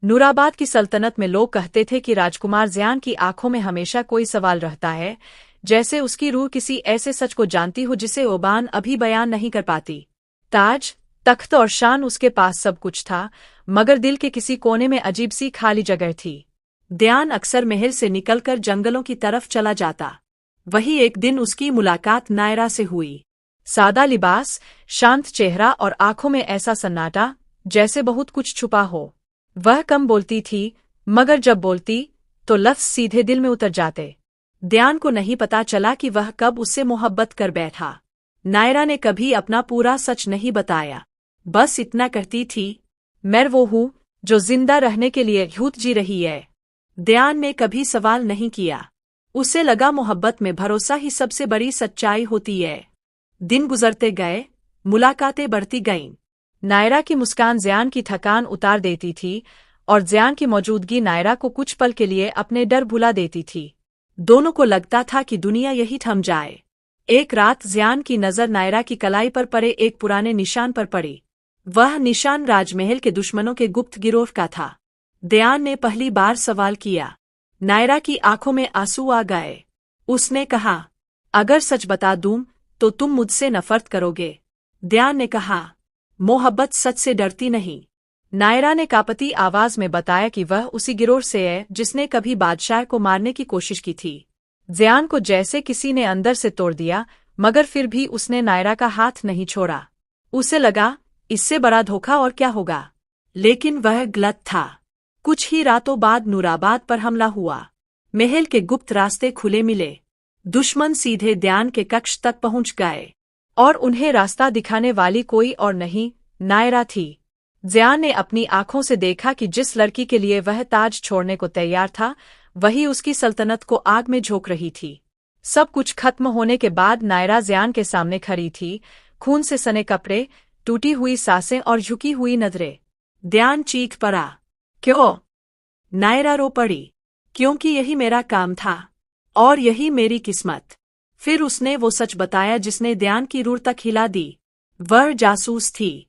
नूराबाद की सल्तनत में लोग कहते थे कि राजकुमार ज़ियान की आंखों में हमेशा कोई सवाल रहता है, जैसे उसकी रूह किसी ऐसे सच को जानती हो जिसे ओबान अभी बयान नहीं कर पाती। ताज, तख्त और शान उसके पास सब कुछ था, मगर दिल के किसी कोने में अजीब सी खाली जगह थी। ध्यान अक्सर महल से निकलकर जंगलों की तरफ चला जाता। वही एक दिन उसकी मुलाकात नायरा से हुई। सादा लिबास, शांत चेहरा और आंखों में ऐसा सन्नाटा जैसे बहुत कुछ छुपा हो। वह कम बोलती थी, मगर जब बोलती तो लफ्ज़ सीधे दिल में उतर जाते। ध्यान को नहीं पता चला कि वह कब उससे मोहब्बत कर बैठा। नायरा ने कभी अपना पूरा सच नहीं बताया, बस इतना कहती थी, मैं वो हूँ जो जिंदा रहने के लिए यूथ जी रही है। ध्यान ने कभी सवाल नहीं किया। उसे लगा मोहब्बत में भरोसा ही सबसे बड़ी सच्चाई होती है। दिन गुजरते गए, मुलाकातें बढ़ती गईं। नायरा की मुस्कान ज़ियान की थकान उतार देती थी, और ज़ियान की मौजूदगी नायरा को कुछ पल के लिए अपने डर भुला देती थी। दोनों को लगता था कि दुनिया यही थम जाए। एक रात ज़ियान की नज़र नायरा की कलाई पर पड़े एक पुराने निशान पर पड़ी। वह निशान राजमहल के दुश्मनों के गुप्त गिरोह का था। ध्यान ने पहली बार सवाल किया। नायरा की आंखों में आंसू आ गए। उसने कहा, अगर सच बता दूं तो तुम मुझसे नफरत करोगे। ध्यान ने कहा, मोहब्बत सच से डरती नहीं। नायरा ने कांपती आवाज में बताया कि वह उसी गिरोह से है जिसने कभी बादशाह को मारने की कोशिश की थी। ज़ियान को जैसे किसी ने अंदर से तोड़ दिया, मगर फिर भी उसने नायरा का हाथ नहीं छोड़ा। उसे लगा, इससे बड़ा धोखा और क्या होगा, लेकिन वह गलत था। कुछ ही रातों बाद नूराबाद पर हमला हुआ। महल के गुप्त रास्ते खुले मिले। दुश्मन सीधे ध्यान के कक्ष तक पहुंच गए, और उन्हें रास्ता दिखाने वाली कोई और नहीं, नायरा थी। ज़ियान ने अपनी आंखों से देखा कि जिस लड़की के लिए वह ताज छोड़ने को तैयार था, वही उसकी सल्तनत को आग में झोंक रही थी। सब कुछ खत्म होने के बाद नायरा ज़ियान के सामने खड़ी थी, खून से सने कपड़े, टूटी हुई सांसें और झुकी हुई नजरें। ध्यान चीख पड़ा, क्यों? नायरा रो पड़ी, क्योंकि यही मेरा काम था, और यही मेरी किस्मत। फिर उसने वो सच बताया जिसने ध्यान की रूह तक हिला दी। वह जासूस थी।